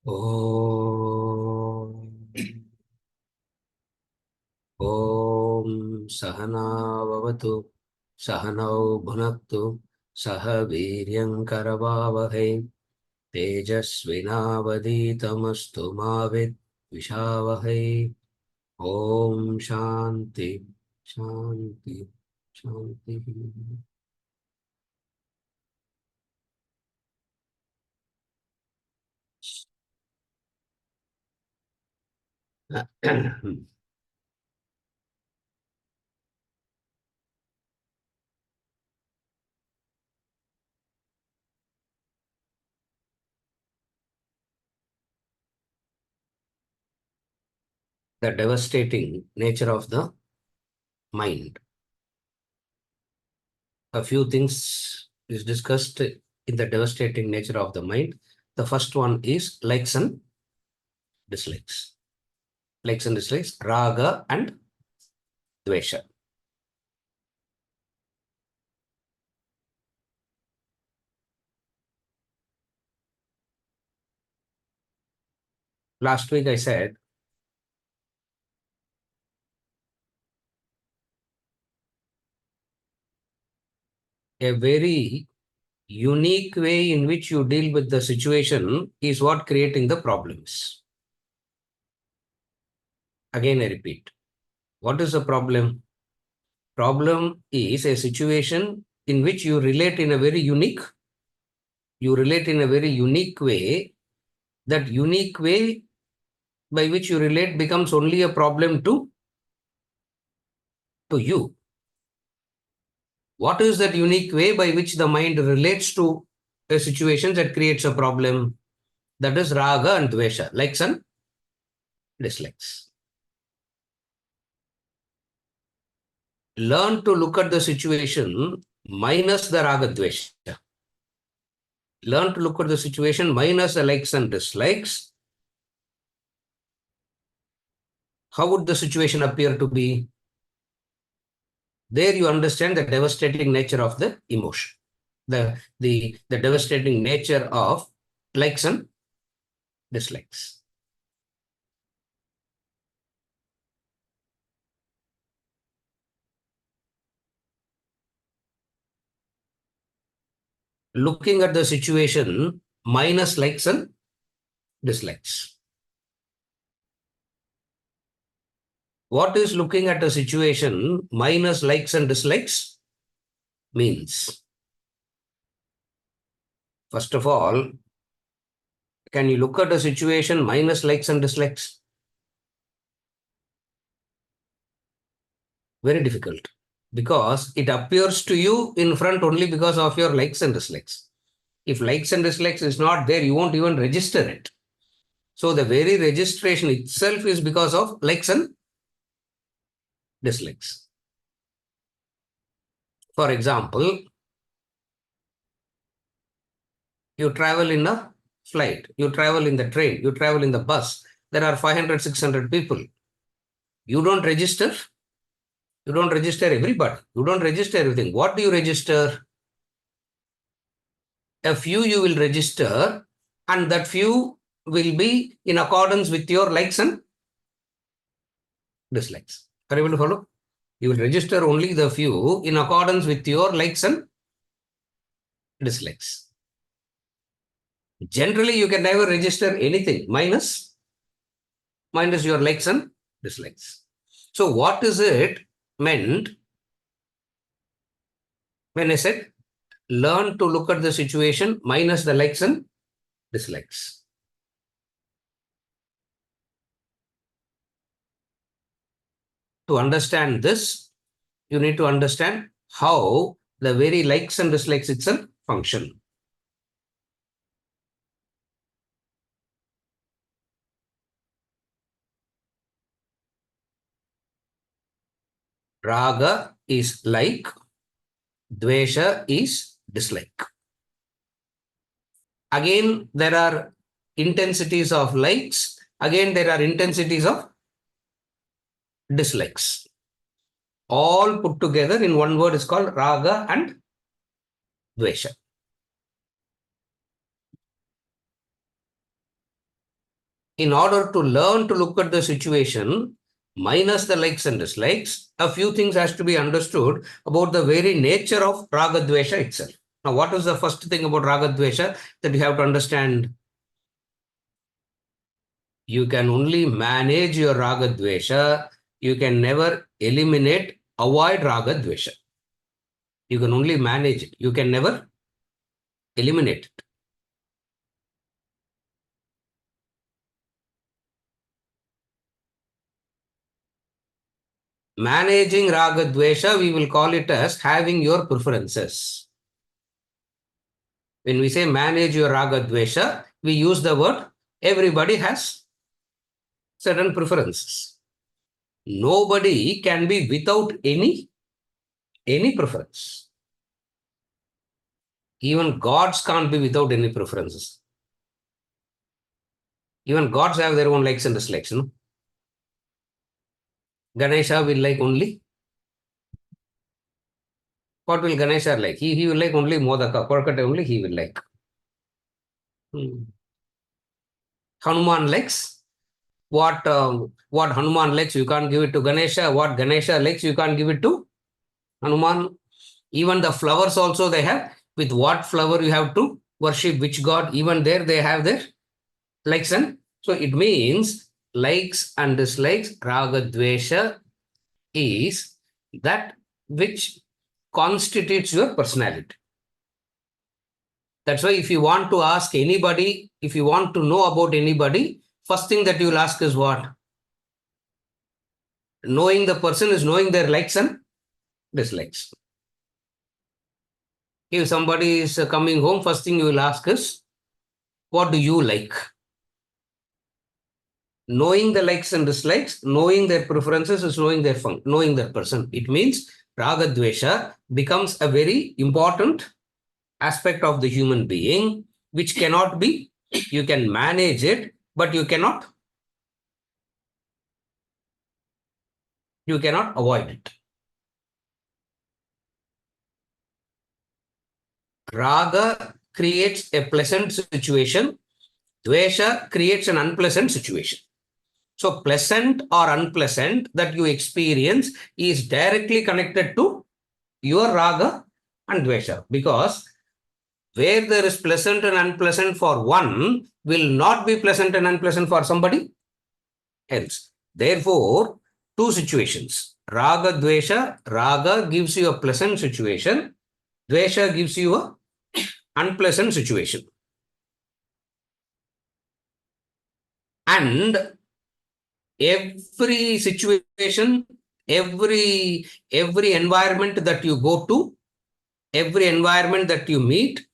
ॐ ॐ सहना भवतु सहनौ भुनक्तु सह वीर्यङ्करवावहै तेजस्विनावधीतमस्तु मा विद्विषावहै ॐ शान्ति शान्ति शान्तिः The devastating nature of the mind. A few things is discussed in the devastating nature of the mind. The first one is likes and dislikes. Likes and dislikes, raga and dvesha. Last week I said a very unique way in which you deal with the situation is what creating the problems. Again, I repeat. What is the problem? Problem is a situation in which you relate in a very unique way. That unique way by which you relate becomes only a problem to you. What is that unique way by which the mind relates to a situation that creates a problem? That is raga and dvesha, likes and dislikes. Learn to look at the situation minus the raga dvesha. Learn to look at the situation minus the likes and dislikes. How would the situation appear to be? There you understand the devastating nature of the emotion, the devastating nature of likes and dislikes. Looking at the situation minus likes and dislikes. What is looking at a situation minus likes and dislikes means? First of all, can you look at a situation minus likes and dislikes? Very difficult, because it appears to you in front only because of your likes and dislikes. If likes and dislikes is not there, you won't even register it. So the very registration itself is because of likes and dislikes. For example, you travel in a flight, you travel in the train, you travel in the bus. There are 500, 600 people. You don't register. You don't register everybody. You don't register everything. What do you register? A few you will register, and that few will be in accordance with your likes and dislikes. Are you able to follow? You will register only the few in accordance with your likes and dislikes. Generally, you can never register anything minus your likes and dislikes. So what is it meant when I said learn to look at the situation minus the likes and dislikes? To understand this, you need to understand how the very likes and dislikes itself function. Raga is like, dvesha is dislike. Again, there are intensities of likes. Again, there are intensities of dislikes. All put together in one word is called raga and dvesha. in order to learn to look at the situation, minus the likes and dislikes, a few things has to be understood about the very nature of raga dvesha itself. Now, what is the first thing about raga dvesha that you have to understand? You can only manage your raga dvesha. You can never eliminate, avoid raga dvesha. You can only manage it. You can never eliminate it. Managing raga dvesha, we will call it as having your preferences. When we say manage your raga dvesha, we use the word everybody has certain preferences. Nobody can be without any preference. Even gods can't be without any preferences. Even gods have their own likes and dislikes. No? Ganesha will like only. What will Ganesha like? He will like only Modaka, Kolkata only he will like. Hanuman likes what Hanuman likes, you can't give it to Ganesha. What Ganesha likes, you can't give it to Hanuman. Even the flowers also they have. With what flower you have to worship which god, even there they have their likes and so it means likes and dislikes, raga dvesha is that which constitutes your personality. That's why if you want to ask anybody, if you want to know about anybody, first thing that you will ask is what? Knowing the person is knowing their likes and dislikes. If somebody is coming home, first thing you will ask is, what do you like? Knowing the likes and dislikes, knowing their preferences is knowing their person. It means raga dvesha becomes a very important aspect of the human being, which cannot be, you can manage it, but you cannot avoid it. Raga creates a pleasant situation. Dvesha creates an unpleasant situation. So pleasant or unpleasant that you experience is directly connected to your raga and dvesha, because where there is pleasant and unpleasant for one will not be pleasant and unpleasant for somebody else. Therefore, two situations. Raga, dvesha. Raga gives you a pleasant situation. Dvesha gives you a unpleasant situation. And every situation, every environment that you go to, every environment that you meet,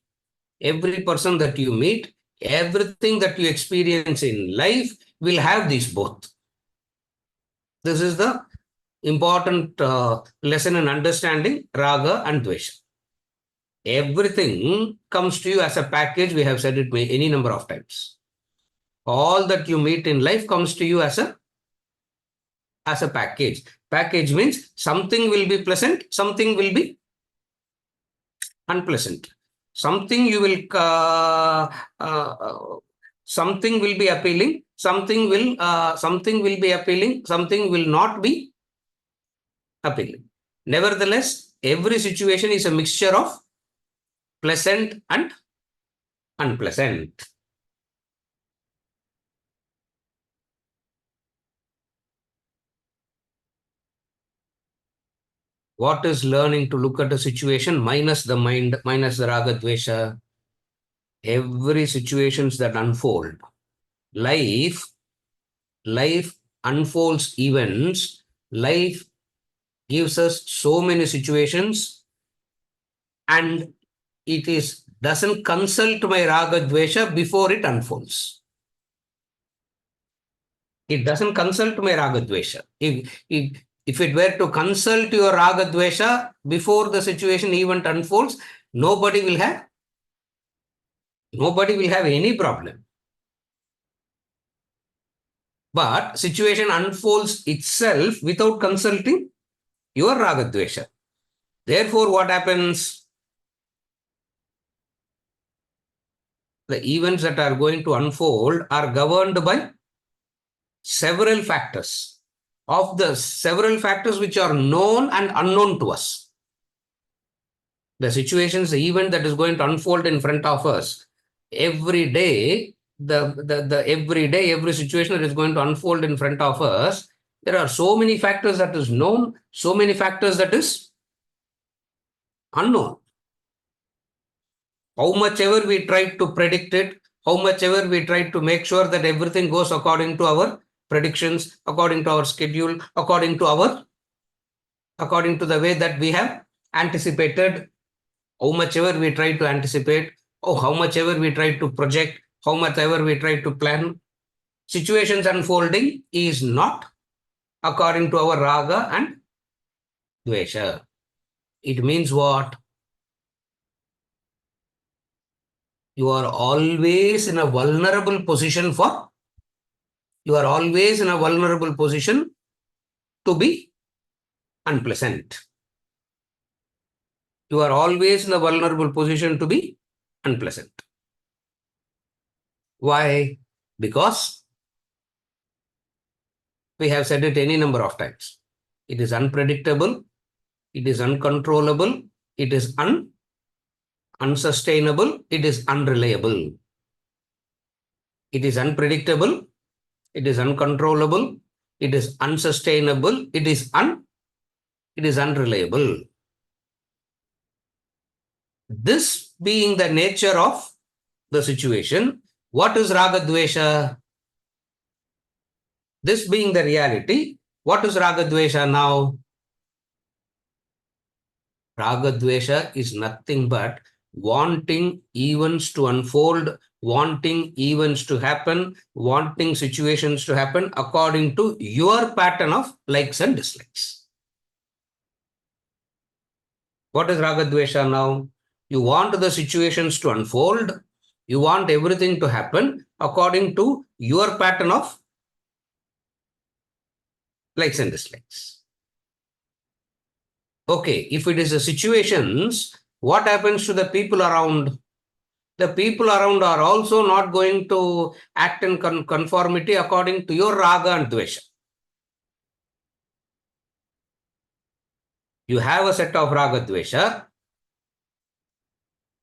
every person that you meet, everything that you experience in life will have these both. This is the important lesson in understanding raga and dvesha. Everything comes to you as a package. We have said it any number of times. All that you meet in life comes to you as a package. Package means something will be pleasant, something will be unpleasant. Something you will something will be appealing, something will be appealing, something will not be appealing. Nevertheless, every situation is a mixture of pleasant and unpleasant. What is learning to look at a situation minus the mind, minus the raga dvesha? Every situations that unfold. Life unfolds events. Life gives us so many situations, and it doesn't consult my raga dvesha before it unfolds. It doesn't consult my raga dvesha. If it were to consult your raga dvesha before the situation event unfolds, nobody will have any problem. But situation unfolds itself without consulting your raga dvesha. Therefore, what happens? The events that are going to unfold are governed by several factors, of the several factors which are known and unknown to us. The situations, the event that is going to unfold in front of us every day, every day, every situation that is going to unfold in front of us, there are so many factors that is known, so many factors that is unknown. How much ever we try to predict it, how much ever we try to make sure that everything goes according to our predictions, according to our schedule, according to the way that we have anticipated, how much ever we try to anticipate, oh, how much ever we try to project, how much ever we try to plan, situations unfolding is not according to our raga and dvesha. It means what? You are always in a vulnerable position to be unpleasant. You are always in a vulnerable position to be unpleasant. Why? Because we have said it any number of times. It is unpredictable, it is uncontrollable, it is unsustainable, it is unreliable. It is unpredictable, it is uncontrollable, it is unsustainable, it is unreliable. This being the nature of the situation, what is raga dvesha? This being the reality, what is raga dvesha now? Raga dvesha is nothing but wanting events to unfold, wanting events to happen, wanting situations to happen according to your pattern of likes and dislikes. What is raga dvesha now? You want the situations to unfold, you want everything to happen according to your pattern of likes and dislikes. Okay, if it is a situations, what happens to the people around? The people around are also not going to act in conformity according to your raga and dvesha. You have a set of raga dvesha.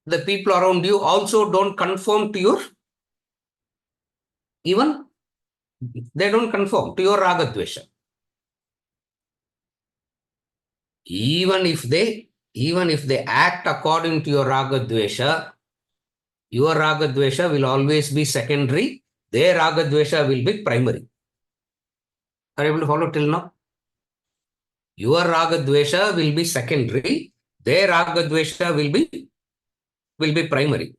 The people around you also don't conform to your, even they don't conform to your raga dvesha. Even if they act according to your raga dvesha will always be secondary, their raga dvesha will be primary. Are you able to follow till now? Your raga dvesha will be secondary, their raga dvesha will be primary.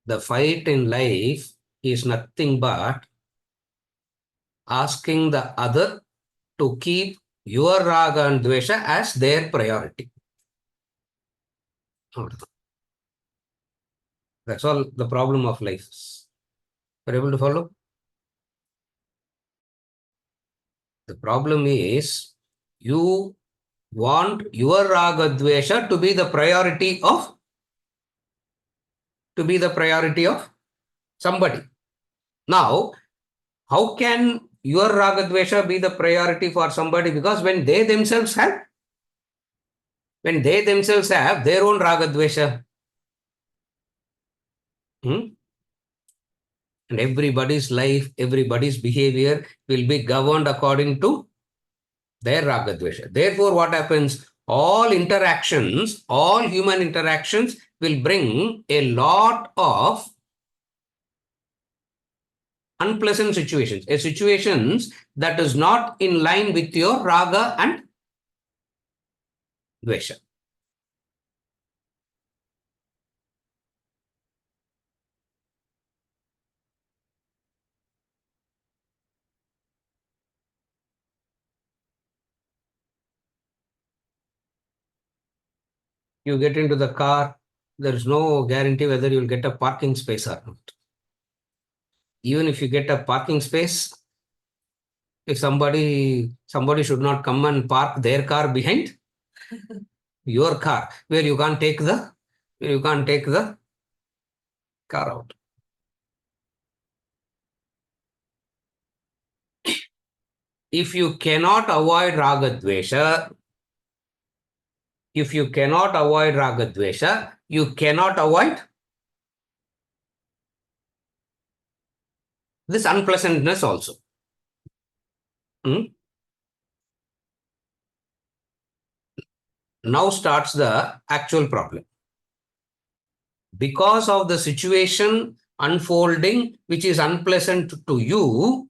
The fight in life is nothing but asking the other to keep your raga and dvesha as their priority. That's all the problem of life is. Are you able to follow? The problem is you want your raga dvesha to be the priority of somebody. Now, how can your raga dvesha be the priority for somebody? Because when they themselves have their own raga dvesha, and everybody's life, everybody's behavior will be governed according to their raga dvesha. Therefore, what happens? All human interactions will bring a lot of unpleasant situations that is not in line with your raga and dvesha. You get into the car, there is no guarantee whether you'll get a parking space or not. Even if you get a parking space, if somebody should not come and park their car behind, Your car, where you can't take the car out. If you cannot avoid raga dvesha, you cannot avoid this unpleasantness also. Now starts the actual problem. Because of the situation unfolding, which is unpleasant to you,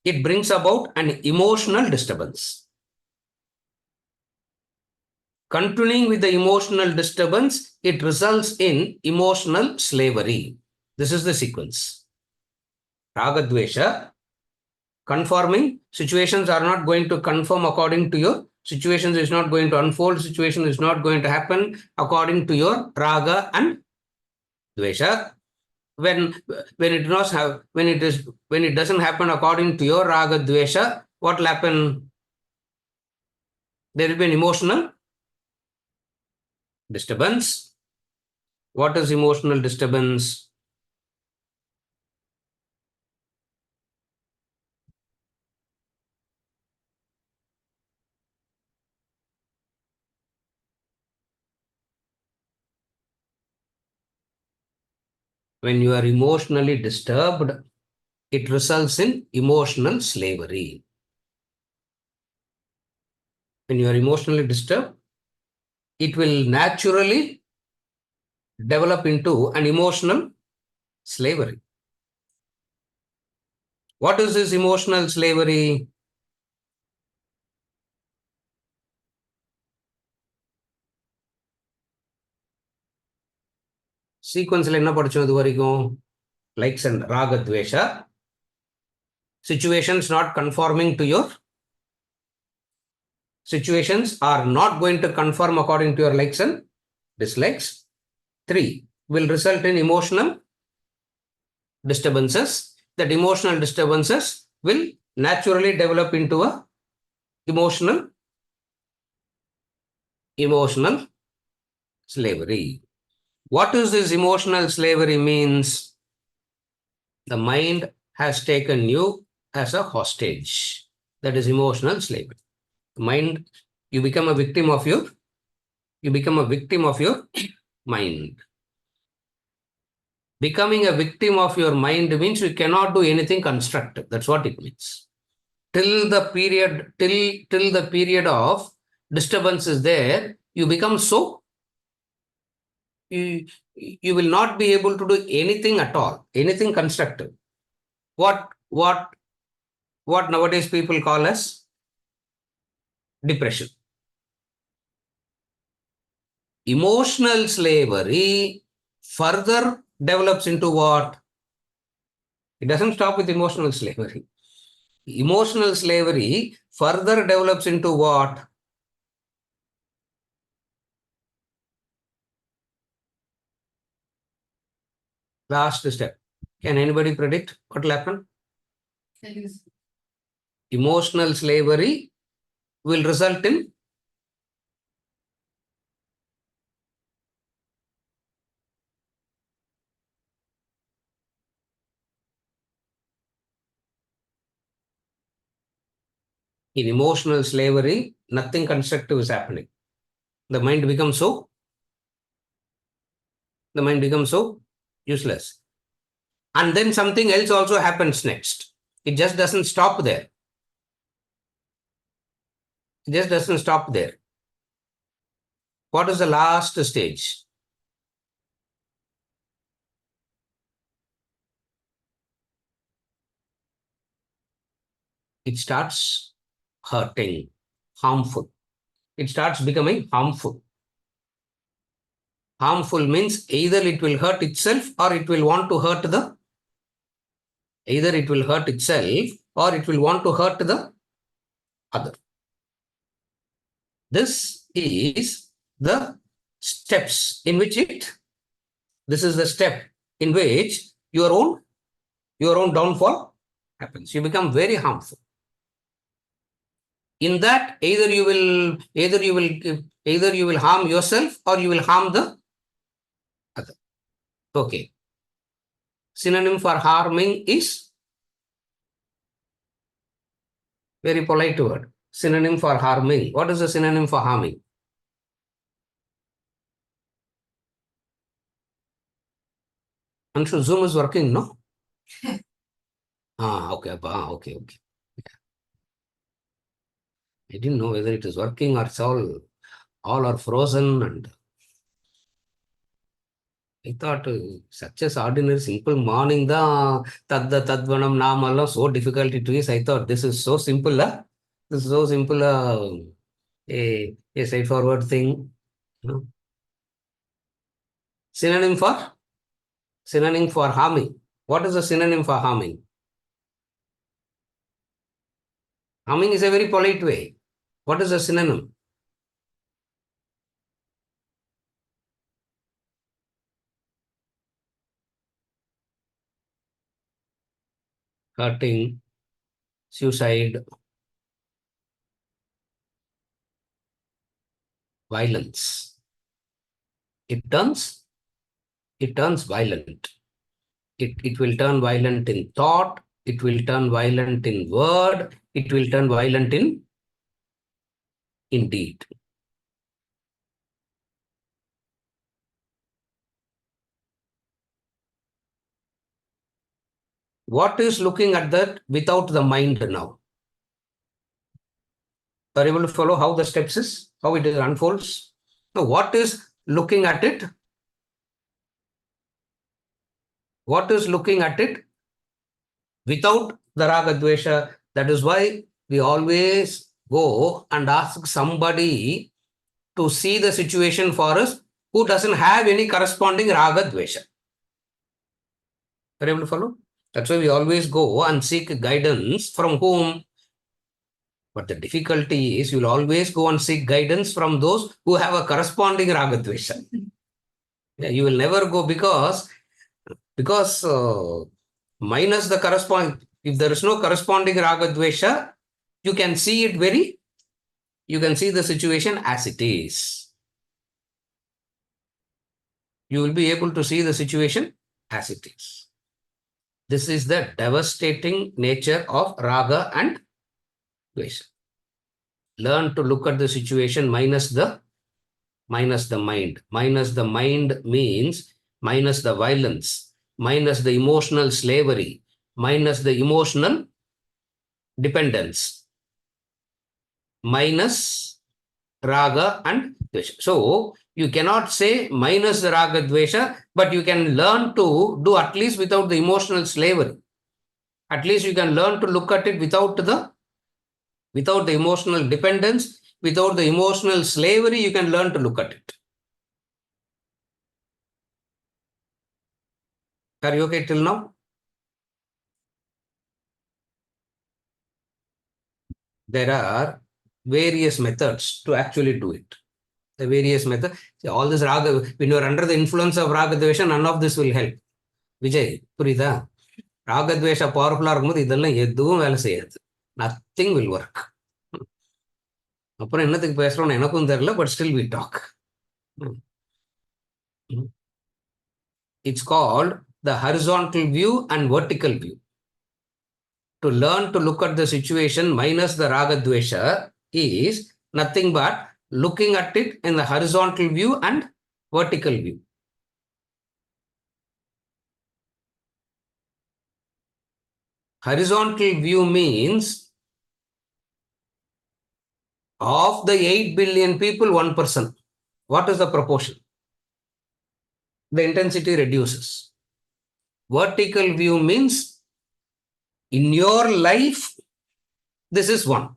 it brings about an emotional disturbance. Continuing with the emotional disturbance, it results in emotional slavery. This is the sequence. Raga dvesha, conforming, situations are not going to conform according to your situations, is not going to unfold, situation is not going to happen according to your raga and dvesha. When it does have, when it doesn't happen according to your raga dvesha, what will happen? There will be an emotional disturbance. What is emotional disturbance? When you are emotionally disturbed, it results in emotional slavery. When you are emotionally disturbed, it will naturally develop into an emotional slavery. What is this emotional slavery? Sequence என்ன படிச்சோம் இது வரைக்கும்? Likes and raga dvesha. Situations not conforming to your situations are not going to conform according to your likes and dislikes. 3 will result in emotional disturbances. That emotional disturbances will naturally develop into a emotional slavery. What is this emotional slavery means? The mind has taken you as a hostage. That is emotional slavery. Mind, you become a victim of your mind. Becoming a victim of your mind means you cannot do anything constructive. That's what it means. Till the period of disturbance is there, you become so, you will not be able to do anything at all, anything constructive. What nowadays people call as depression. Emotional slavery further develops into what? It doesn't stop with emotional slavery. Emotional slavery further develops into what? Last step. Can anybody predict what will happen? Emotional slavery will result in emotional slavery, nothing constructive is happening. The mind becomes so useless. And then something else also happens next. It just doesn't stop there. What is the last stage? It starts hurting, harmful. It starts becoming harmful. Harmful means either it will hurt itself or it will want to hurt the, either it will hurt itself or it will want to hurt the other. This is the steps in which this is the step in which your own downfall happens. You become very harmful. In that, either you will harm yourself or you will harm the other. Okay. Synonym for harming is very polite word. Synonym for harming. What is the synonym for harming? I'm sure Zoom is working, no? Okay. Okay. I didn't know whether it is working or it's all are frozen, and I thought such as ordinary simple morning the tadda tadvanam namallam so difficult it is. I thought this is so simple. This is so simple. A straightforward thing. No? Synonym for harming. What is the synonym for harming? Harming is a very polite way. What is the synonym? Hurting, suicide, violence. It turns violent. It will turn violent in thought, it will turn violent in word, it will turn violent in deed. What is looking at that without the mind now? Are you able to follow how the steps is, how it unfolds? Now, what is looking at it? What is looking at it without the raga dvesha? That is why we always go and ask somebody to see the situation for us who doesn't have any corresponding raga dvesha. Are you able to follow? That's why we always go and seek guidance from whom? But the difficulty is you'll always go and seek guidance from those who have a corresponding raga dvesha. Yeah, you will never go because minus the corresponding, if there is no corresponding raga dvesha, you can see the situation as it is. You will be able to see the situation as it is. This is the devastating nature of raga and dvesha. Learn to look at the situation minus the mind. Minus the mind means minus the violence, minus the emotional slavery, minus the emotional dependence, minus raga and dvesha. So you cannot say minus the raga dvesha, but you can learn to do at least without the emotional slavery. At least you can learn to look at it without the emotional dependence, without the emotional slavery, you can learn to look at it. Are you okay till now? There are various methods to actually do it. The various methods. All this raga, when you are under the influence of raga dvesha, none of this will help. Vijay, புரியுதா? ராக துவேஷ பவர்ஃபுல்லா இருக்கும்போது இதெல்லாம் எதுவும் வேலை செய்யாது. Nothing will work. அப்புறம் என்னத்துக்கு பேசுறோம்னு எனக்கும் தெரியல, but still we talk. It's called the horizontal view and vertical view. To learn to look at the situation minus the raga dvesha is nothing but looking at it in the horizontal view and vertical view. Horizontal view means of the 8 billion people, 1%. What is the proportion? The intensity reduces. Vertical view means in your life, this is one.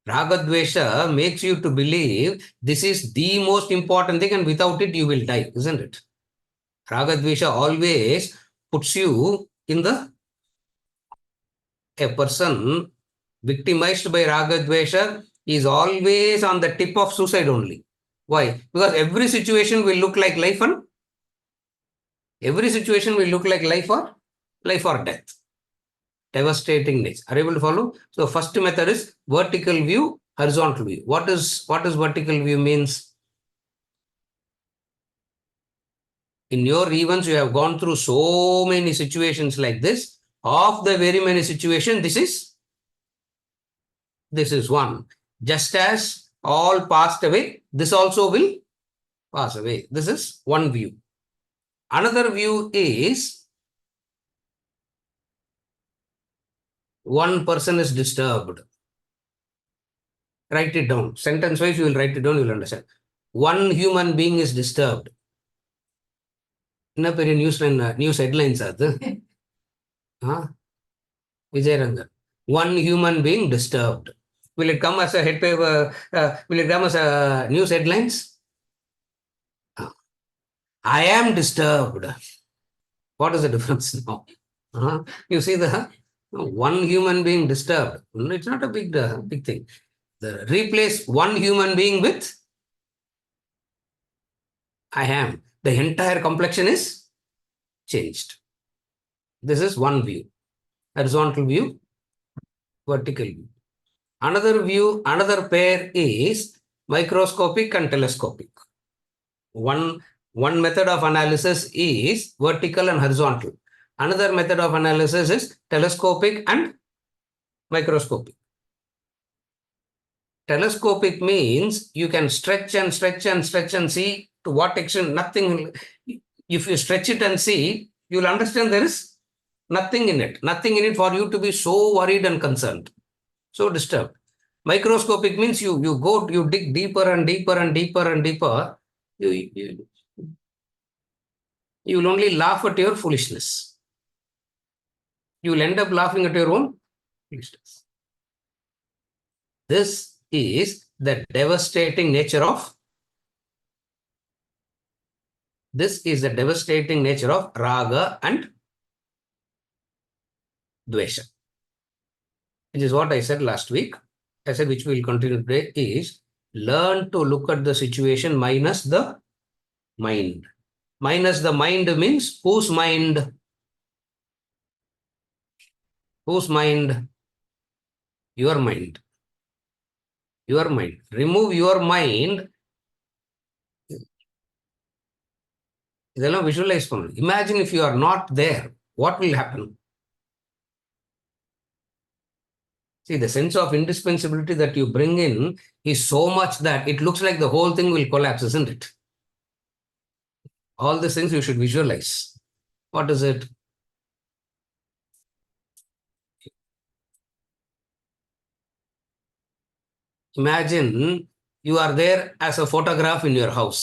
Ragadvesha makes you to believe this is the most important thing and without it you will die, isn't it? Ragadvesha always puts you in a person victimized by Ragadvesha is always on the tip of suicide only. Why? Because every situation will look like life or death. devastating nature. Are you able to follow? So first method is vertical view, horizontal view. What is vertical view means? In your events, you have gone through so many situations like this. Of the very many situations, this is one. Just as all passed away, this also will pass away. This is one view. Another view is one person is disturbed. Write it down. Sentence wise, you will write it down, you will understand. One human being is disturbed. என்ன பெரிய news headlines அது Vijayarangan. One human being disturbed. Will it come as a will it come as a news headlines? I am disturbed. What is the difference now? You see the one human being disturbed. It's not a big thing. Replace one human being with I am. The entire complexion is changed. This is one view. Horizontal view, vertical view. Another view, another pair is microscopic and telescopic. One method of analysis is vertical and horizontal. Another method of analysis is telescopic and microscopic. Telescopic means you can stretch and stretch and stretch and see to what extent nothing. If you stretch it and see, you will understand there is nothing in it. Nothing in it for you to be so worried and concerned, so disturbed. Microscopic means you dig deeper and deeper and deeper and deeper. You will only laugh at your foolishness. You will end up laughing at your own foolishness. This is the devastating nature of raga and dvesha. Which is what I said last week. I said which we will continue today is learn to look at the situation minus the mind. Minus the mind means whose mind? Whose mind? Your mind. Your mind. Remove your mind. இதெல்லாம் visualize பண்ணணும். Imagine if you are not there, what will happen? See, the sense of indispensability that you bring in is so much that it looks like the whole thing will collapse, isn't it? All these things you should visualize. What is it? Imagine you are there as a photograph in your house.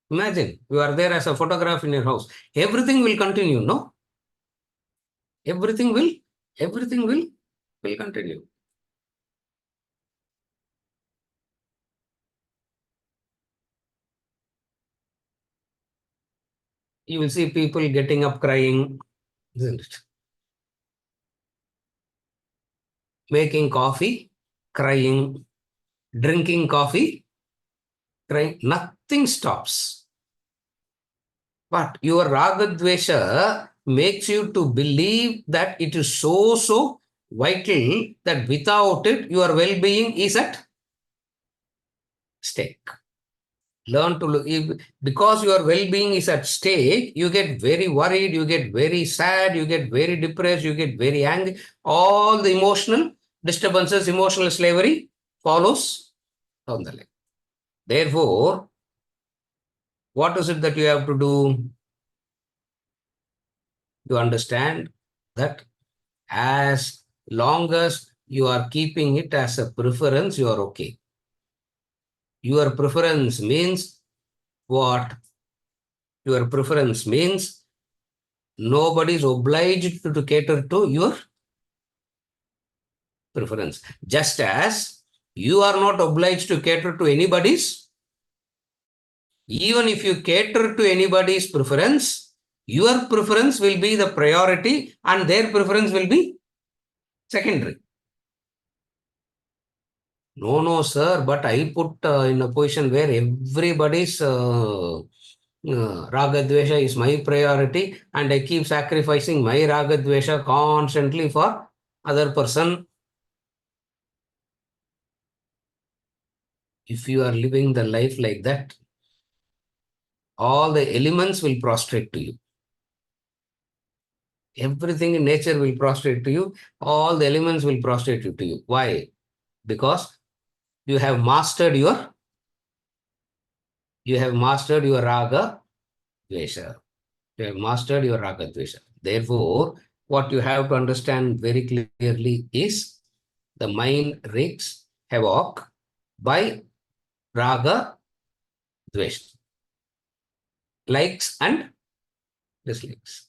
Imagine you are there as a photograph in your house. Everything will continue, no? Everything will continue. You will see people getting up crying, isn't it? Making coffee, crying, drinking coffee, crying. Nothing stops. But your ragadvesha makes you to believe that it is so vital that without it, your well-being is at stake. Learn to look, because your well-being is at stake, you get very worried, you get very sad, you get very depressed, you get very angry. All the emotional disturbances, emotional slavery follows down the line. Therefore, what is it that you have to do? You understand that as long as you are keeping it as a preference, you are okay. Your preference means what? Your preference means nobody is obliged to cater to your preference. Just as you are not obliged to cater to anybody's, even if you cater to anybody's preference, your preference will be the priority and their preference will be secondary. No, sir, but I put in a position where everybody's Raga Dvesha is my priority and I keep sacrificing my Raga Dvesha constantly for other person. If you are living the life like that, all the elements will prostrate to you. Everything in nature will prostrate to you. All the elements will prostrate to you. Why? Because you have mastered your raga dvesha. You have mastered your raga dvesha. Therefore, what you have to understand very clearly is the mind wreaks havoc by raga dvesha, likes and dislikes.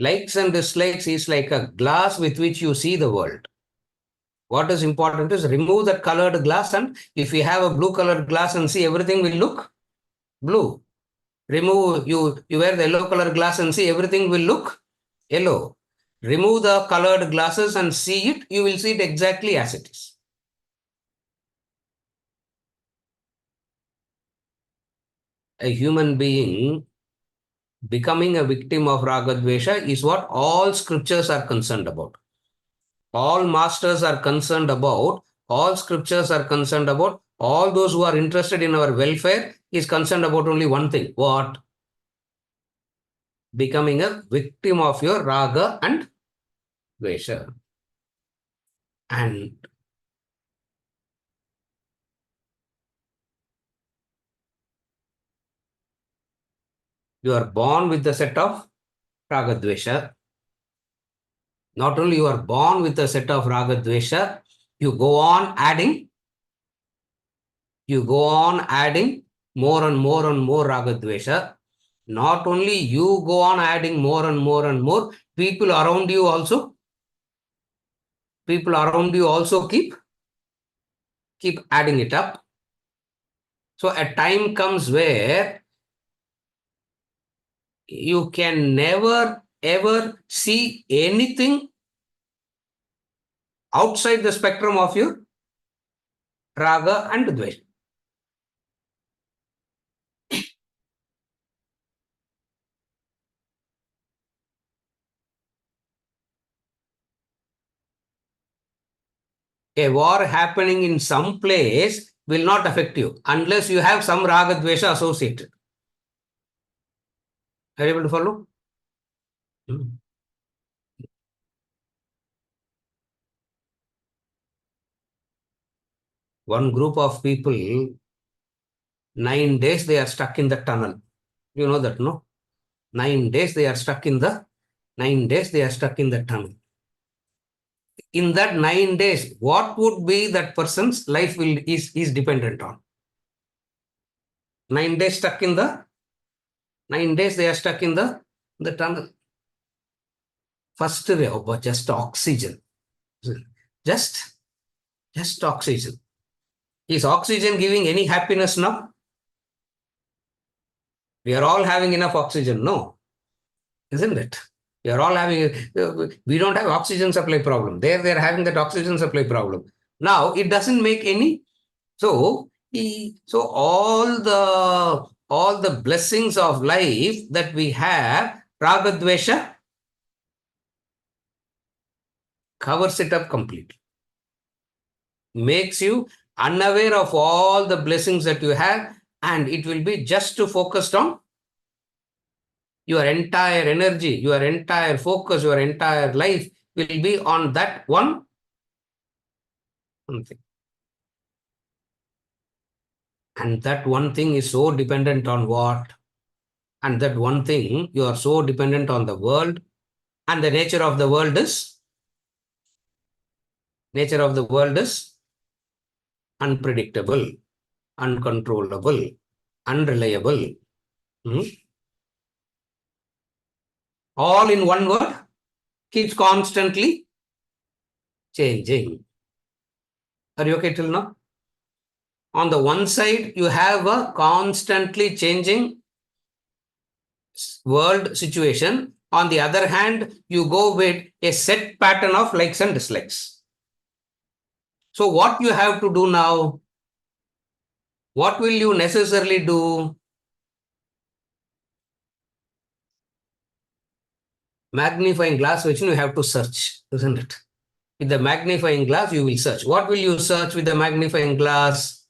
Likes and dislikes is like a glass with which you see the world. What is important is remove that colored glass, and if you have a blue colored glass and see, everything will look blue. Remove, you wear the yellow colored glass and see, everything will look yellow. Remove the colored glasses and see it, you will see it exactly as it is. A human being becoming a victim of Raga Dvesha is what all scriptures are concerned about. All masters are concerned about, all scriptures are concerned about, all those who are interested in our welfare is concerned about only one thing. What? Becoming a victim of your raga and dvesha. And you are born with the set of raga dvesha. Not only you are born with a set of raga dvesha, you go on adding, more and more and more raga dvesha. Not only you go on adding more and more and more, people around you also keep adding it up. So a time comes where you can never ever see anything outside the spectrum of your raga and dvesha. A war happening in some place will not affect you unless you have some raga dvesha associated. Are you able to follow? Hmm. One group of people, 9 days they are stuck in the tunnel. You know that, no? 9 days they are stuck in the 9 days they are stuck in the tunnel. In that 9 days, what would be that person's life is dependent on? 9 days stuck in the 9 days they are stuck in the tunnel. First, just oxygen. Just, just oxygen. Is oxygen giving any happiness now? We are all having enough oxygen, no? Isn't it? We are all having, we don't have oxygen supply problem. They are having that oxygen supply problem. Now, it doesn't make any, so, so all the blessings of life that we have, Raga Dvesha covers it up completely. Makes you unaware of all the blessings that you have, and it will be just to focused on your entire energy, your entire focus, your entire life will be on that one thing. And that one thing is so dependent on what? And that one thing, you are so dependent on the world, and the nature of the world is unpredictable, uncontrollable, unreliable. Hmm? All in one word, keeps constantly changing. Are you okay till now? On the one side, you have a constantly changing world situation. On the other hand, you go with a set pattern of likes and dislikes. So what you have to do now? What will you necessarily do? Magnifying glass, which you have to search, isn't it? With the magnifying glass, you will search. What will you search with the magnifying glass?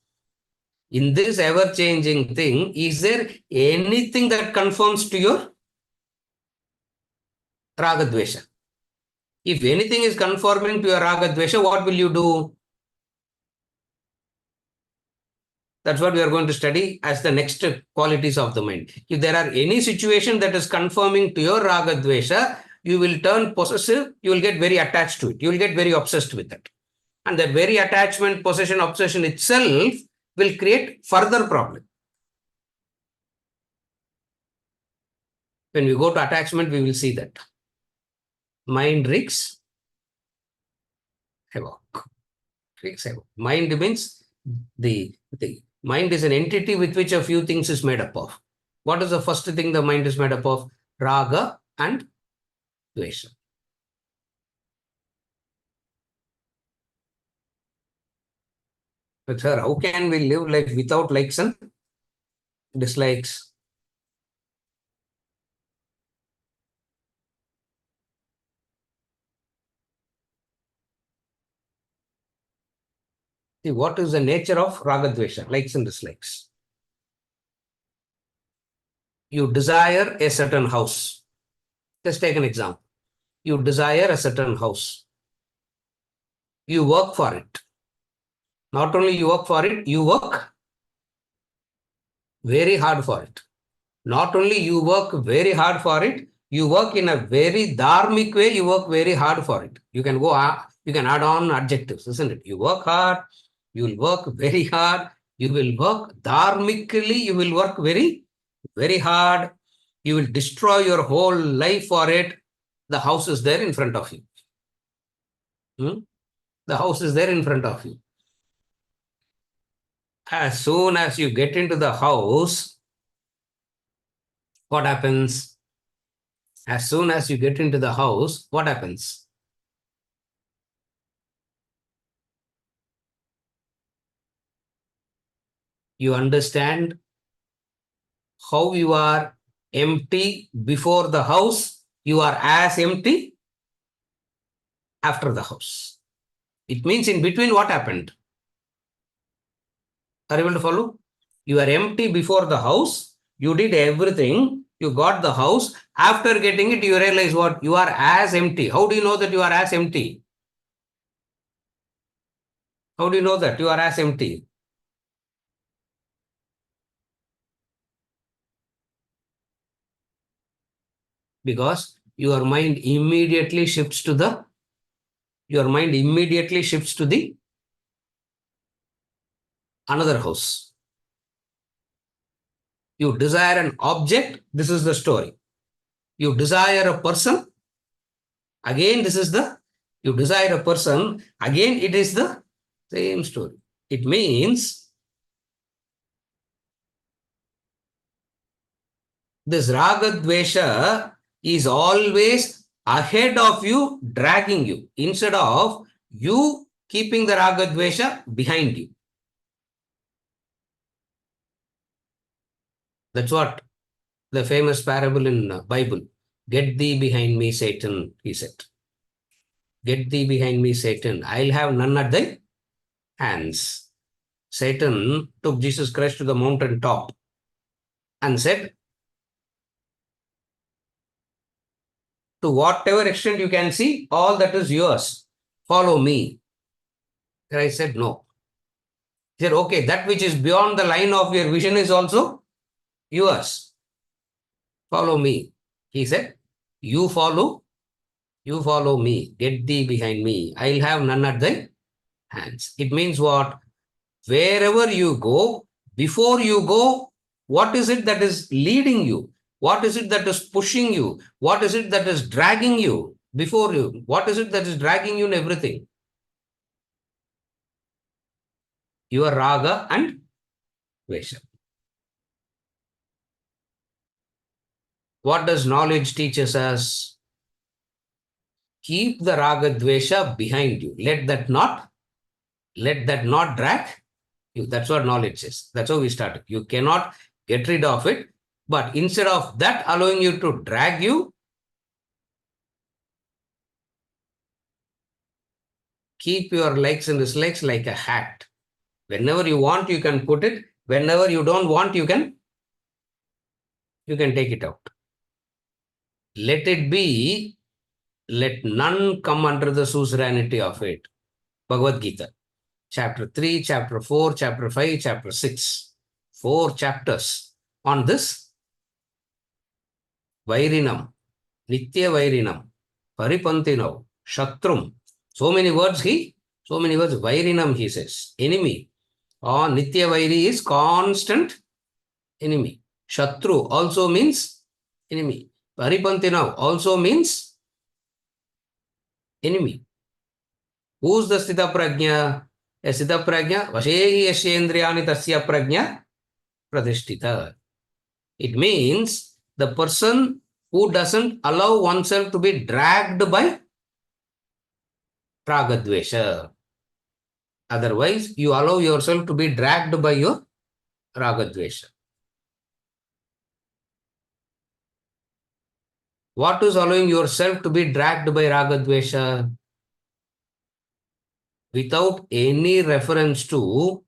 In this ever-changing thing, is there anything that conforms to your raga dvesha? If anything is conforming to your raga dvesha, what will you do? That's what we are going to study as the next qualities of the mind. If there are any situation that is conforming to your raga dvesha, you will turn possessive, you will get very attached to it. You will get very obsessed with it. And that very attachment, possession, obsession itself will create further problem. When we go to attachment, we will see that. Mind wreaks havoc. Wreaks havoc. Mind means the mind is an entity with which a few things is made up of. What is the first thing the mind is made up of? Raga and dvesha. But sir, how can we live life without likes and dislikes? See, what is the nature of raga dvesha, likes and dislikes? You desire a certain house. Let's take an example. You desire a certain house. You work for it. Not only you work for it, you work very hard for it. Not only you work very hard for it, you work in a very dharmic way, you work very hard for it. You can you can add on adjectives, isn't it? You work hard, you will work very hard, you will work dharmically, you will work very, very hard. You will destroy your whole life for it. The house is there in front of you. The house is there in front of you. As soon as you get into the house, what happens? As soon as you get into the house, what happens? You understand how you are empty before the house, you are as empty after the house. It means in between what happened? Are you able to follow? You are empty before the house, you did everything, you got the house. After getting it, you realize what? You are as empty. How do you know that you are as empty? How do you know that you are as empty? Because your mind immediately shifts to the another house. You desire an object, this is the story. You desire a person, again this is the, you desire a person, again it is the same story. It means this raga dvesha is always ahead of you, dragging you, instead of you keeping the raga dvesha behind you. That's what the famous parable in the Bible. Get thee behind me, Satan, he said. Get thee behind me, Satan. I'll have none at thy hands. Satan took Jesus Christ to the mountain top and said, to whatever extent you can see, all that is yours. Follow me. Christ said, no. He said, okay, that which is beyond the line of your vision is also yours. Follow me. He said, you follow me. Get thee behind me. I'll have none at thy hands. It means what? Wherever you go, before you go, what is it that is leading you? What is it that is pushing you? What is it that is dragging you before you? What is it that is dragging you in everything? Your raga and dvesha. What does knowledge teaches us? Keep the raga dvesha behind you. Let that not drag you. That's what knowledge says. That's how we started. You cannot get rid of it. But instead of that allowing you to drag you, keep your likes and dislikes like a hat. Whenever you want, you can put it. Whenever you don't want, you can take it out. Let it be. Let none come under the suzerainty of it. Bhagavad Gita. Chapter 3, Chapter 4, Chapter 5, Chapter 6. 4 chapters on this. Vairinam, Nitya Vairinam, Paripantinam, Shatrum. So many words. Vairinam he says. Enemy. Or Nitya Vairi is constant enemy. Shatru also means enemy. Paripantinam also means enemy. Who's the Sthita Prajna? A Sthita Prajna, Vashehi Yashendriyani Tasya Prajna Pradhishtita. It means the person who doesn't allow oneself to be dragged by Ragadvesha. Otherwise, you allow yourself to be dragged by your Ragadvesha. What is allowing yourself to be dragged by Ragadvesha? Without any reference to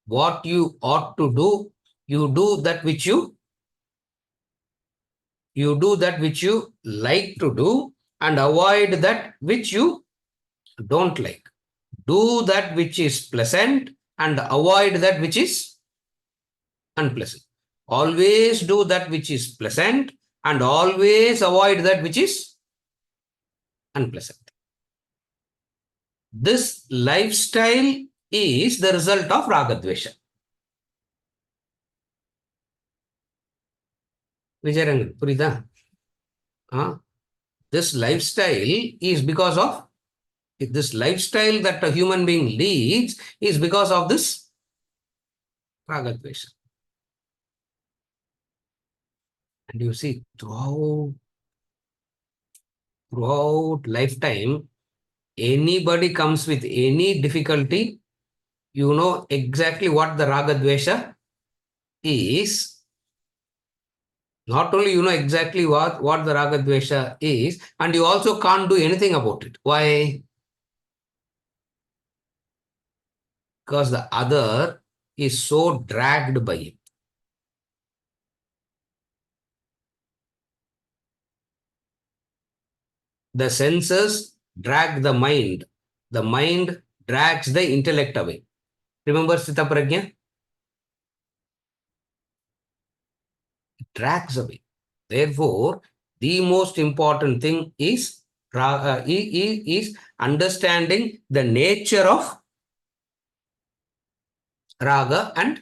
what you ought to do, you do that which you like to do and avoid that which you don't like. Do that which is pleasant and avoid that which is unpleasant. Always do that which is pleasant and always avoid that which is unpleasant. This lifestyle is the result of Ragadvesha. Vijayarangan, purida? This lifestyle is because of this lifestyle that a human being leads is because of this Ragadvesha. And you see, throughout lifetime, anybody comes with any difficulty, you know exactly what the Ragadvesha is. Not only you know exactly what the Ragadvesha is, and you also can't do anything about it. Why? Because the other is so dragged by it. The senses drag the mind. The mind drags the intellect away. Remember Sthita Prajna? It drags away. Therefore, the most important thing is understanding the nature of raga and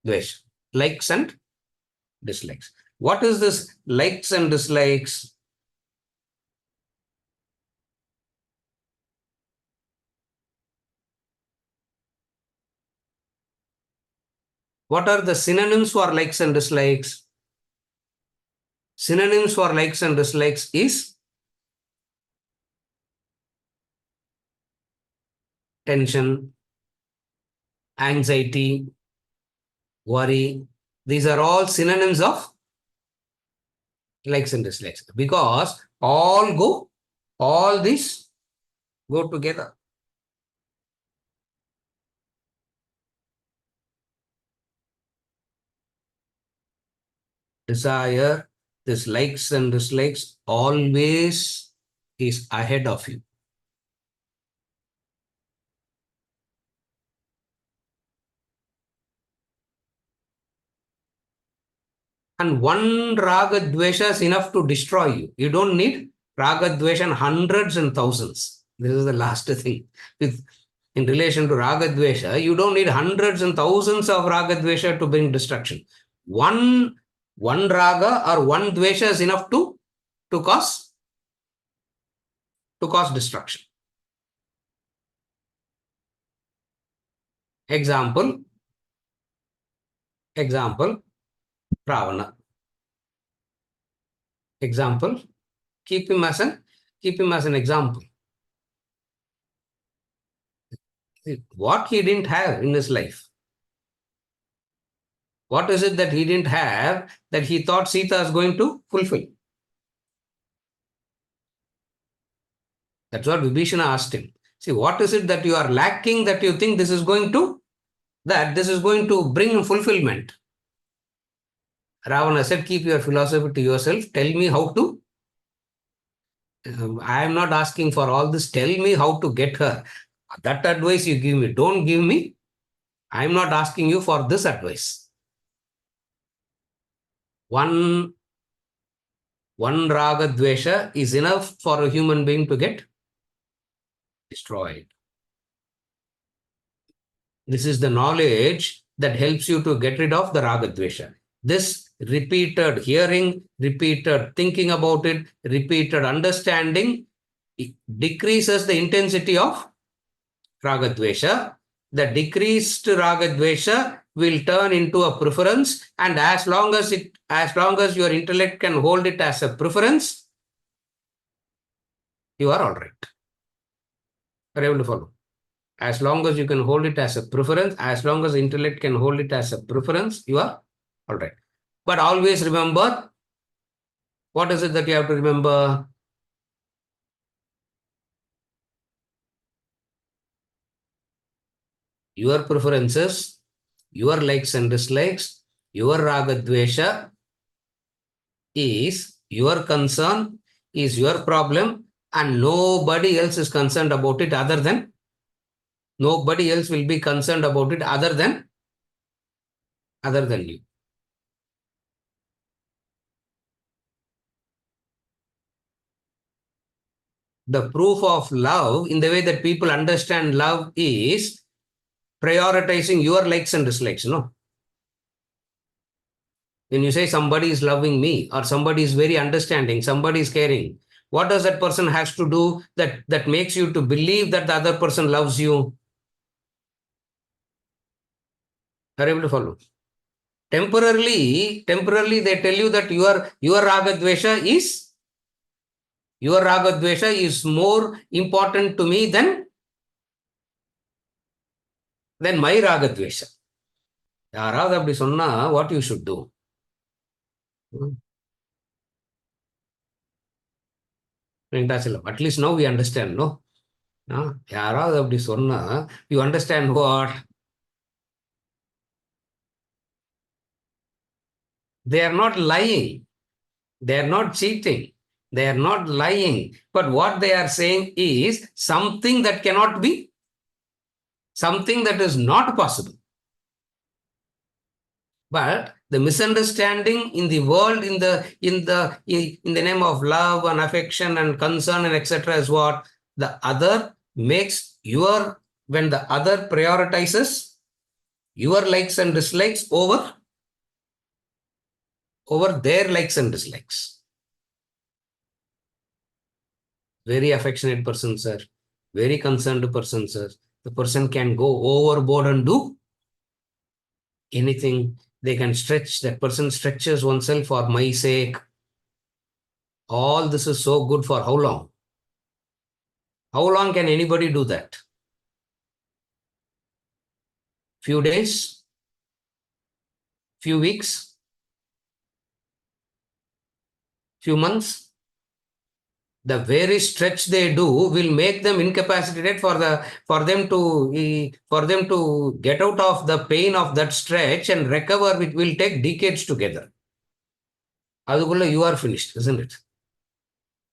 dvesha, likes and dislikes. What is this likes and dislikes? What are the synonyms for likes and dislikes? Synonyms for likes and dislikes is tension, anxiety, worry. These are all synonyms of likes and dislikes because all these go together. Desire, this likes and dislikes always is ahead of you. And one raga dvesha is enough to destroy you. You don't need raga dvesha and hundreds and thousands. This is the last thing. In relation to raga dvesha, you don't need hundreds and thousands of raga dvesha to bring destruction. One raga or one dvesha is enough to cause destruction. Example, Ravana. Example. Keep him as an example. What he didn't have in his life. What is it that he didn't have that he thought Sita is going to fulfill? That's what Vibhishana asked him. See, what is it that you are lacking that you think this is going to bring fulfillment? Ravana said, keep your philosophy to yourself. Tell me how to. I am not asking for all this. Tell me how to get her. That advice you give me. Don't give me. I am not asking you for this advice. One raga dvesha is enough for a human being to get destroyed. This is the knowledge that helps you to get rid of the raga dvesha. This repeated hearing, repeated thinking about it, repeated understanding, it decreases the intensity of raga dvesha. The decreased raga dvesha will turn into a preference, and as long as your intellect can hold it as a preference, you are all right. Are you able to follow? As long as you can hold it as a preference, as long as intellect can hold it as a preference, you are all right. But always remember, what is it that you have to remember? Your preferences, your likes and dislikes, your raga dvesha is your concern, is your problem, and nobody else is concerned about it other than nobody else will be concerned about it other than you. The proof of love in the way that people understand love is prioritizing your likes and dislikes. No, when you say somebody is loving me or somebody is very understanding, somebody is caring, what does that person has to do that makes you to believe that the other person loves you? Are you able to follow? Temporarily they tell you that your raga dvesha is more important to me than my raga dvesha. யாராவது அப்படி சொன்னா what you should do? At least now we understand, no? யாராவது அப்படி சொன்னா you understand what? They are not lying. They are not cheating. They are not lying. But what they are saying is something that cannot be, something that is not possible. But the misunderstanding in the world, in the name of love and affection and concern and etc. is what? The other makes when the other prioritizes your likes and dislikes over their likes and dislikes. Very affectionate person, sir. Very concerned person, sir. The person can go overboard and do anything. They can stretch. That person stretches oneself for my sake. All this is so good for how long? How long can anybody do that? Few days? Few weeks? Few months? The very stretch they do will make them incapacitated for them to get out of the pain of that stretch and recover. It will take decades together. Adukulla you are finished, isn't it?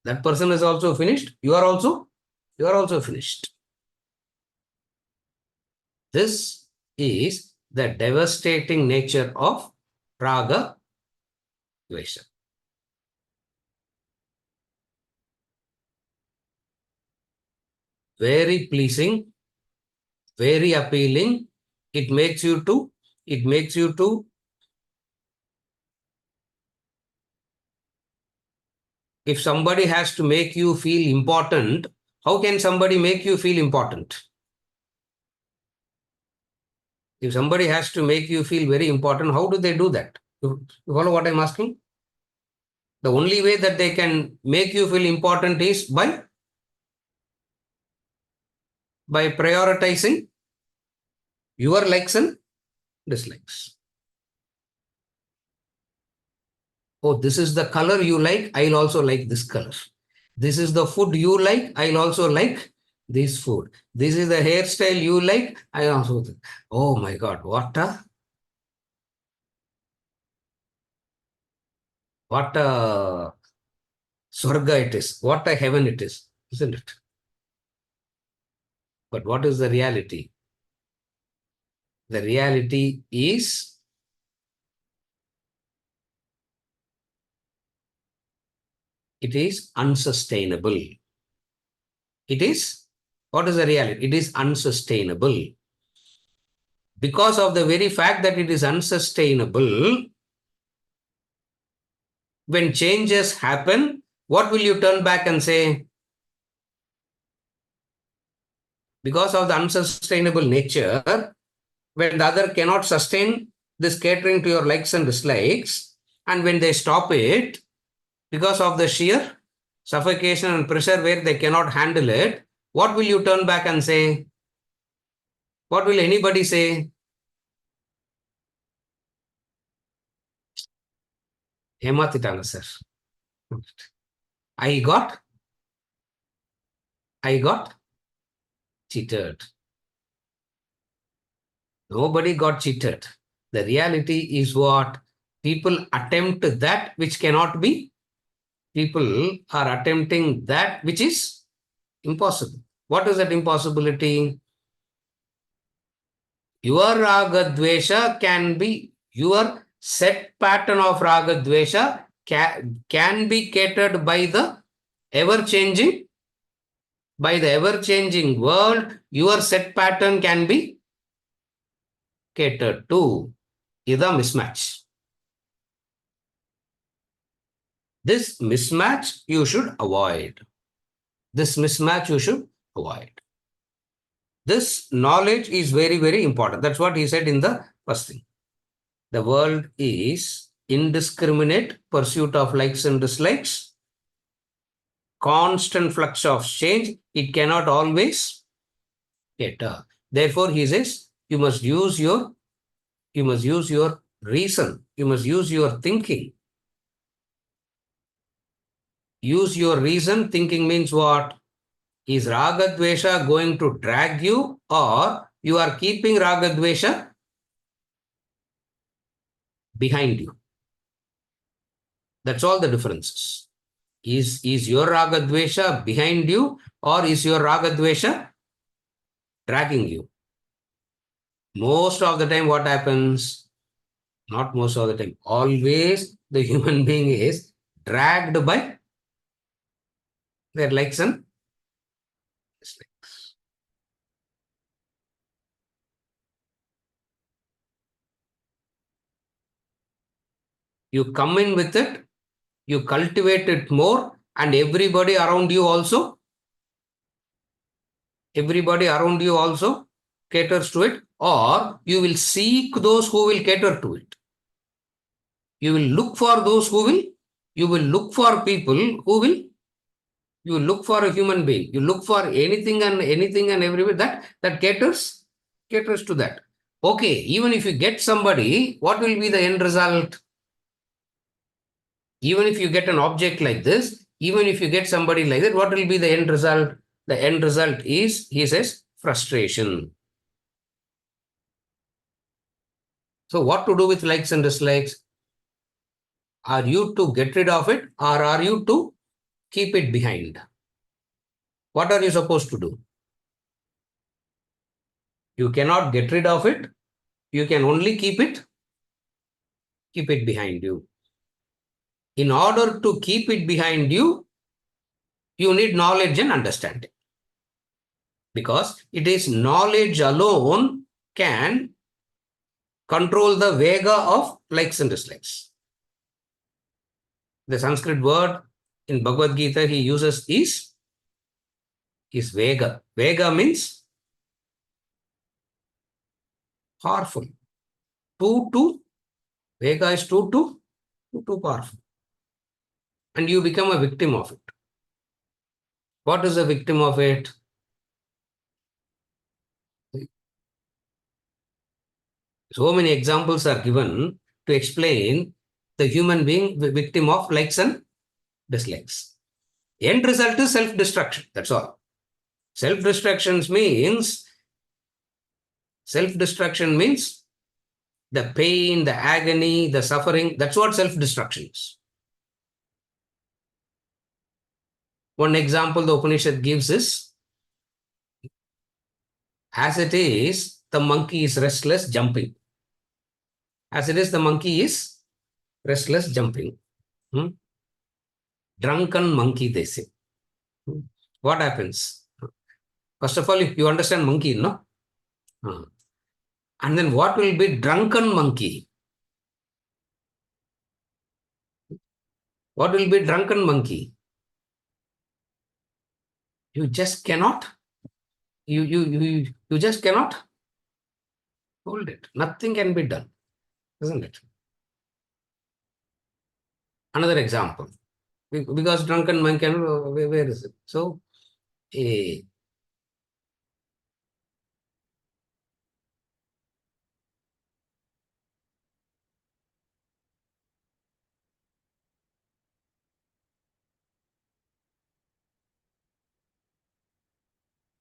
That person is also finished. You are also finished. This is the devastating nature of raga dvesha. Very pleasing, very appealing. It makes you to if somebody has to make you feel important, how can somebody make you feel important? If somebody has to make you feel very important, how do they do that? You follow what I'm asking? The only way that they can make you feel important is by prioritizing your likes and dislikes. Oh, this is the color you like, I'll also like this color. This is the food you like, I'll also like this food. This is the hairstyle you like, I also. Oh my God, what a Swarga it is, what a heaven it is, isn't it? But what is the reality? The reality is it is unsustainable. It is, what is the reality? It is unsustainable. Because of the very fact that it is unsustainable, when changes happen, what will you turn back and say? Because of the unsustainable nature, when the other cannot sustain this catering to your likes and dislikes, and when they stop it, because of the sheer suffocation and pressure where they cannot handle it, what will you turn back and say? What will anybody say? Hematitanga, sir. I got cheated. Nobody got cheated. The reality is what? People attempt that which cannot be. People are attempting that which is impossible. What is that impossibility? Your raga dvesha can be, your set pattern of raga dvesha can be catered by the ever-changing, world. Your set pattern can be catered to. Is a mismatch. This mismatch you should avoid. This mismatch you should avoid. This knowledge is very, very important. That's what he said in the first thing. The world is indiscriminate pursuit of likes and dislikes, constant flux of change. It cannot always cater. Therefore, he says, you must use your reason. You must use your thinking. Use your reason. Thinking means what? Is Raga Dvesha going to drag you, or you are keeping Raga Dvesha behind you? That's all the differences. Is your Raga Dvesha behind you, or is your Raga Dvesha dragging you? Most of the time, what happens? Not most of the time. Always the human being is dragged by their likes and dislikes. You come in with it, you cultivate it more, and everybody around you also caters to it, or you will seek those who will cater to it. You will look for those who will, you will look for people who will, you look for a human being, you look for anything and everywhere that caters to that. Okay, even if you get somebody, what will be the end result? Even if you get an object like this, even if you get somebody like that, what will be the end result? The end result is, he says, frustration. So what to do with likes and dislikes? Are you to get rid of it, or are you to keep it behind? What are you supposed to do? You cannot get rid of it. You can only keep it behind you. In order to keep it behind you, you need knowledge and understanding. Because it is knowledge alone can control the vega of likes and dislikes. The Sanskrit word in Bhagavad Gita he uses is vega. Vega means powerful. Vega is too powerful. and you become a victim of it. What is a victim of it? So many examples are given to explain the human being victim of likes and dislikes. End result is self-destruction. That's all. Self-destruction means the pain, the agony, the suffering. That's what self-destruction is. One example the Upanishad gives is, as it is, the monkey is restless, jumping. As it is, the monkey is restless, jumping. Drunken monkey, they say. What happens? First of all, you understand monkey, no? And then what will be drunken monkey? What will be drunken monkey? You just cannot, you just cannot hold it. Nothing can be done, isn't it? Another example, because drunken monkey, where is it? So, a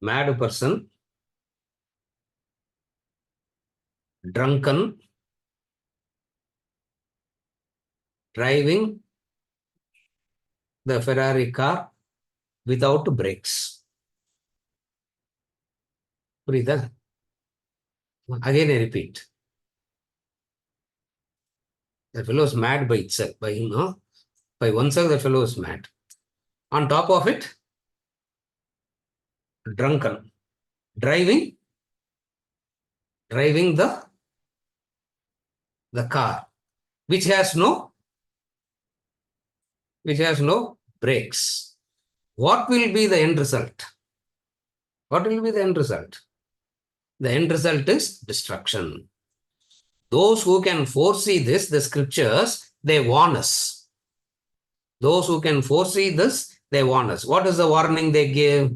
mad person, drunken, driving the Ferrari car without brakes. Again, I repeat. The fellow is mad by itself, by oneself, the fellow is mad. On top of it, drunken, driving the car, which has no brakes. What will be the end result? What will be the end result? The end result is destruction. Those who can foresee this, the scriptures, they warn us. Those who can foresee this, they warn us. What is the warning they give?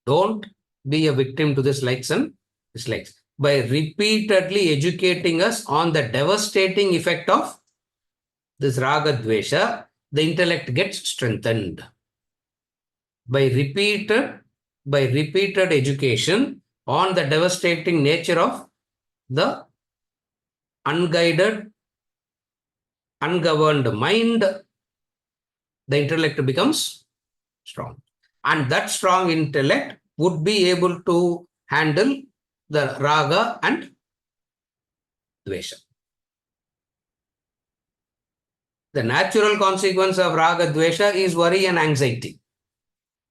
Don't be a victim to this likes and dislikes. By repeatedly educating us on the devastating effect of this raga dvesha, the intellect gets strengthened. By repeated education on the devastating nature of the unguided, ungoverned mind, the intellect becomes strong. And that strong intellect would be able to handle the raga and dvesha. The natural consequence of raga dvesha is worry and anxiety.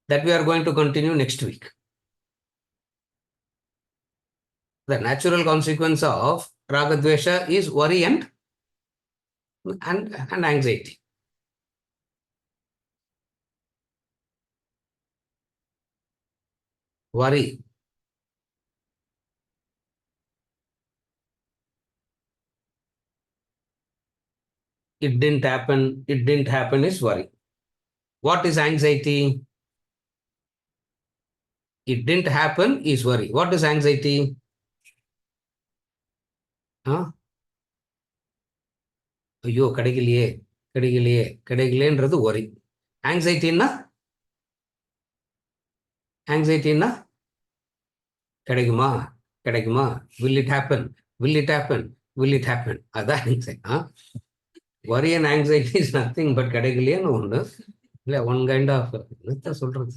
That we are going to continue next week. The natural consequence of raga dvesha is worry and anxiety. Worry. It didn't happen is worry. What is anxiety? It didn't happen is worry. What is anxiety? ஐயோ கிடைக்கலையே கிடைக்கலையேன்றது worry. ஆங்ஸைட்டின்னா கிடைக்குமா will it happen அதான் anxiety. Worry and anxiety is nothing but கிடைக்கலையேன்னு ஒன்று இல்லை, one kind of என்னத்த சொல்றது.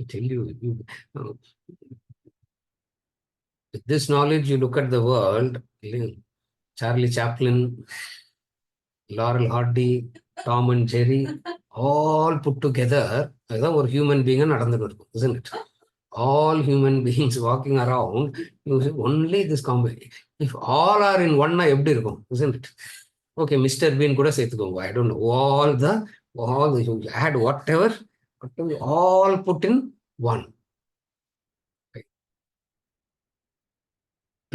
I tell you, with this knowledge you look at the world. Charlie Chaplin, Laurel Hardy, Tom and Jerry, all put together, அதான் ஒரு human being நடந்துட்டு இருக்கும், isn't it? All human beings walking around, you see only this combination. If all are in one, எப்படி இருக்கும், isn't it? Okay, Mr. Bean கூட சேர்த்துக்கோங்க. I don't know. All the you add whatever, all put in one. Okay.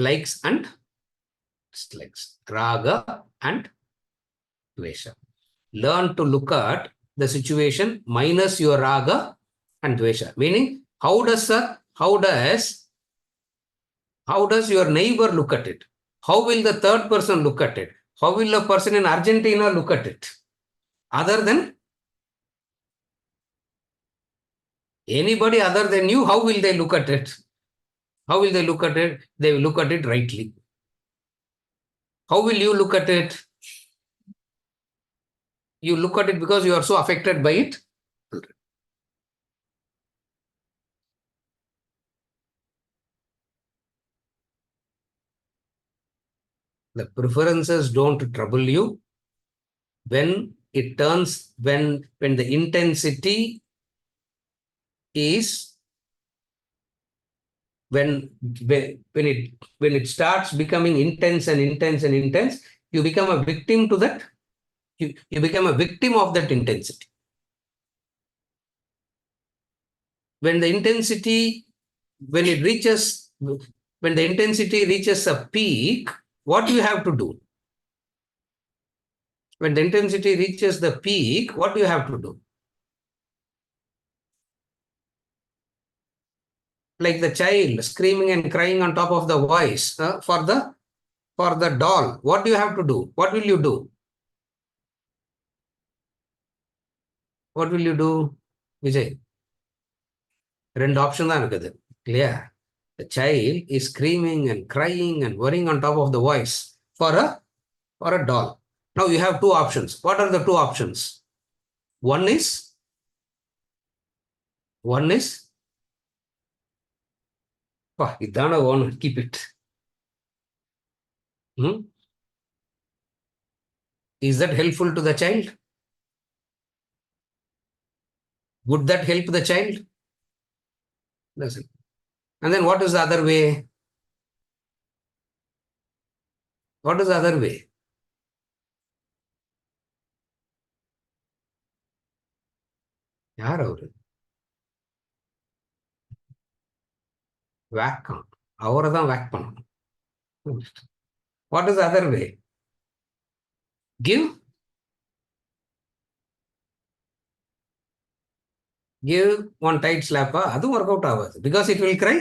Likes and dislikes, raga and dvesha. learn to look at the situation minus your raga and dvesha. Meaning, how does your neighbor look at it? How will the third person look at it? How will a person in Argentina look at it? Other than anybody other than you, how will they look at it? How will they look at it? They will look at it rightly. How will you look at it? You look at it because you are so affected by it. The preferences don't trouble you when it turns when the intensity is when it starts becoming intense and intense and intense, you become a victim to that. You become a victim of that intensity. When the intensity when it reaches when the intensity reaches a peak, what do you have to do? When the intensity reaches the peak, what do you have to do? Like the child screaming and crying on top of the voice for the doll. What do you have to do? What will you do? What will you do, Vijay? ரெண்டு option தான் இருக்குது இல்லையா? The child is screaming and crying and worrying on top of the voice for a doll. Now you have two options. What are the two options? One is idana one, keep it. Is that helpful to the child? Would that help the child? Doesn't. And then what is the other way? What is the other way? யார் அவரு? Wake அவரை தான் wake பண்ணணும். What is the other way? Give one tight slap. அதுவும் work out ஆகாது because it will cry.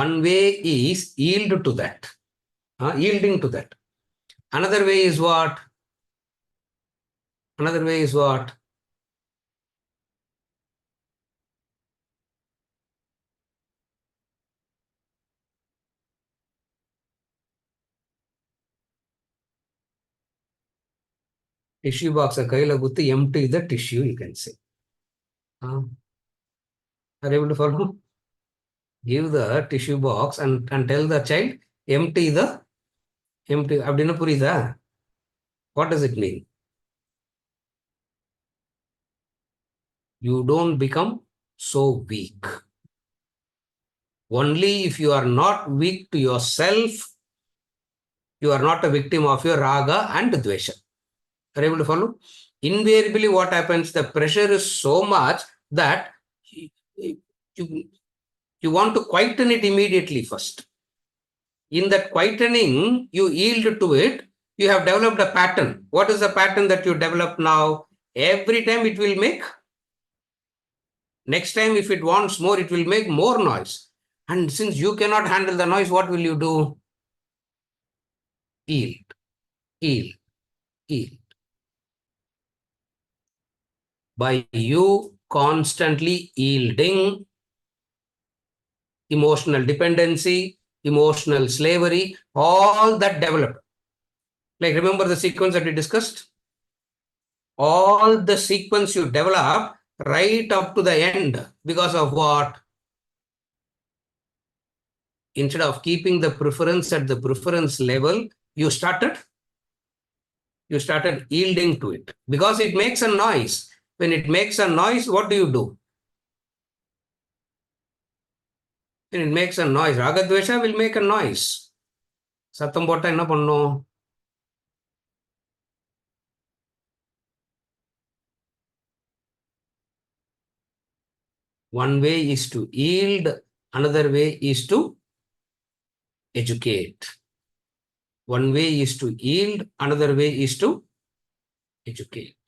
One way is yielding to that. Another way is what? Tissue box கையில குத்து empty the tissue, you can say. Are you able to follow? Give the tissue box and tell the child empty அப்படின்னு புரியுதா? What does it mean? You don't become so weak. Only if you are not weak to yourself, you are not a victim of your raga and dvesha. Are you able to follow? Invariably, what happens? The pressure is so much that you want to quieten it immediately first. In that quietening, you yield to it. You have developed a pattern. What is the pattern that you develop now? Every time it will make. Next time, if it wants more, it will make more noise. And since you cannot handle the noise, what will you do? Yield. By you constantly yielding, emotional dependency, emotional slavery, all that developed. Like remember the sequence that we discussed? All the sequence you develop right up to the end because of what? Instead of keeping the preference at the preference level, you started yielding to it because it makes a noise. When it makes a noise, what do? When it makes a noise, ragadvesha will make a noise. சத்தம் போட்டா என்ன பண்ணும்? One way is to yield, another way is to educate. One way is to yield, another way is to educate.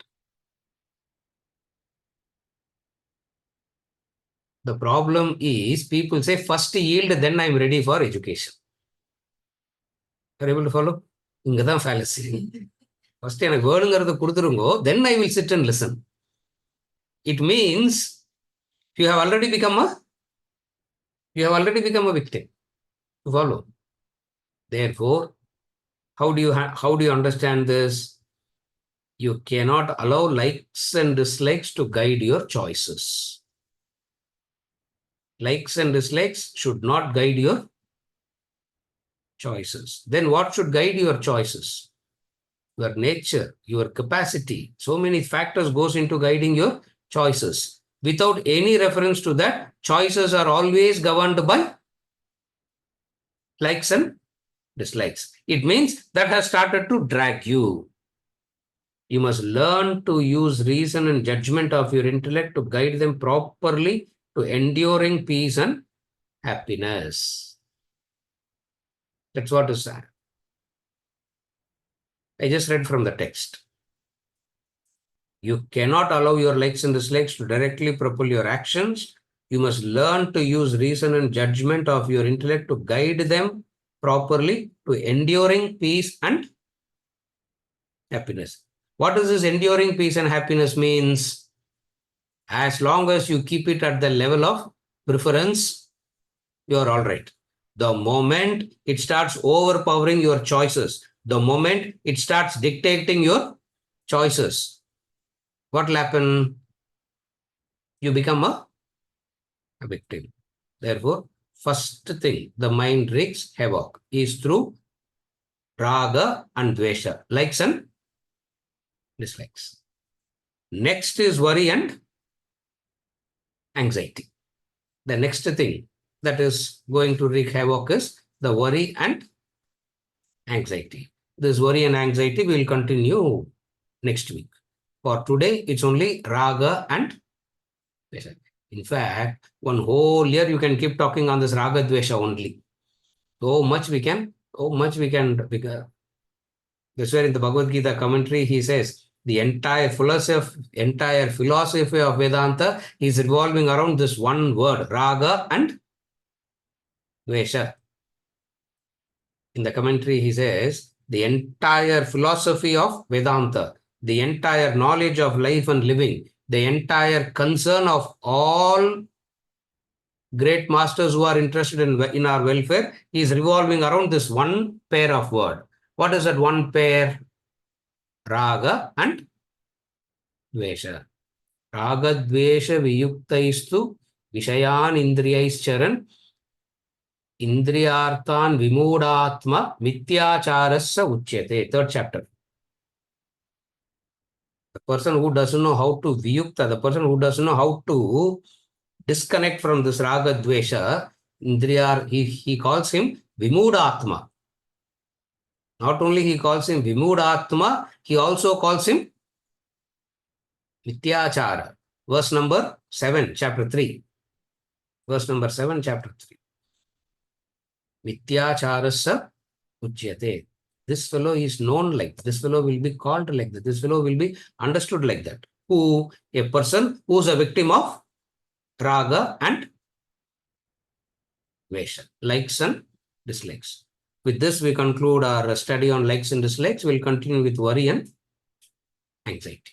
The problem is people say first yield, then I'm ready for education. Are you able to follow? இங்க தான் fallacy. First எனக்கு வேணுங்கிறத கொடுத்துருங்கோ, then I will sit and listen. It means you have already become a victim. Follow. Therefore, how do you understand this? You cannot allow likes and dislikes to guide your choices. Likes and dislikes should not guide your choices. Then what should guide your choices? Your nature, your capacity. So many factors goes into guiding your choices. Without any reference to that, choices are always governed by likes and dislikes. It means that has started to drag you. You must learn to use reason and judgment of your intellect to guide them properly to enduring peace and happiness. That's what is said. I just read from the text. You cannot allow your likes and dislikes to directly propel your actions. You must learn to use reason and judgment of your intellect to guide them properly to enduring peace and happiness. What does this enduring peace and happiness means? As long as you keep it at the level of preference, you are all right. The moment it starts overpowering your choices, the moment it starts dictating your choices, what will happen? You become a victim. Therefore, first thing the mind wreaks havoc is through raga and dvesha, likes and dislikes. Next is worry and anxiety. The next thing that is going to wreak havoc is the worry and anxiety. This worry and anxiety will continue next week. For today, it's only raga and dvesha. In fact, one whole year you can keep talking on this raga dvesha only. So much we can. That's where in the Bhagavad Gita commentary he says the entire philosophy of Vedanta is revolving around this one word, raga and dvesha. In the commentary he says the entire philosophy of Vedanta, the entire knowledge of life and living, the entire concern of all great masters who are interested in our welfare is revolving around this one pair of word. What is that one pair? Raga and dvesha. Raga dvesha viyuktaistu vishayan indriyaischaran indriyarthan vimudatma mityacharasya uchyate. Third chapter. The person who doesn't know how to viyukta, the person who doesn't know how to disconnect from this raga dvesha, he calls him vimudatma. Not only he calls him vimudatma, he also calls him mityachara. Verse number 7, chapter 3. Verse number 7, chapter 3. Mityacharasya uchyate. This fellow is known like that. This fellow will be called like that. This fellow will be understood like that. Who? A person who is a victim of raga and dvesha, likes and dislikes. With this, we conclude our study on likes and dislikes. We'll continue with worry and anxiety.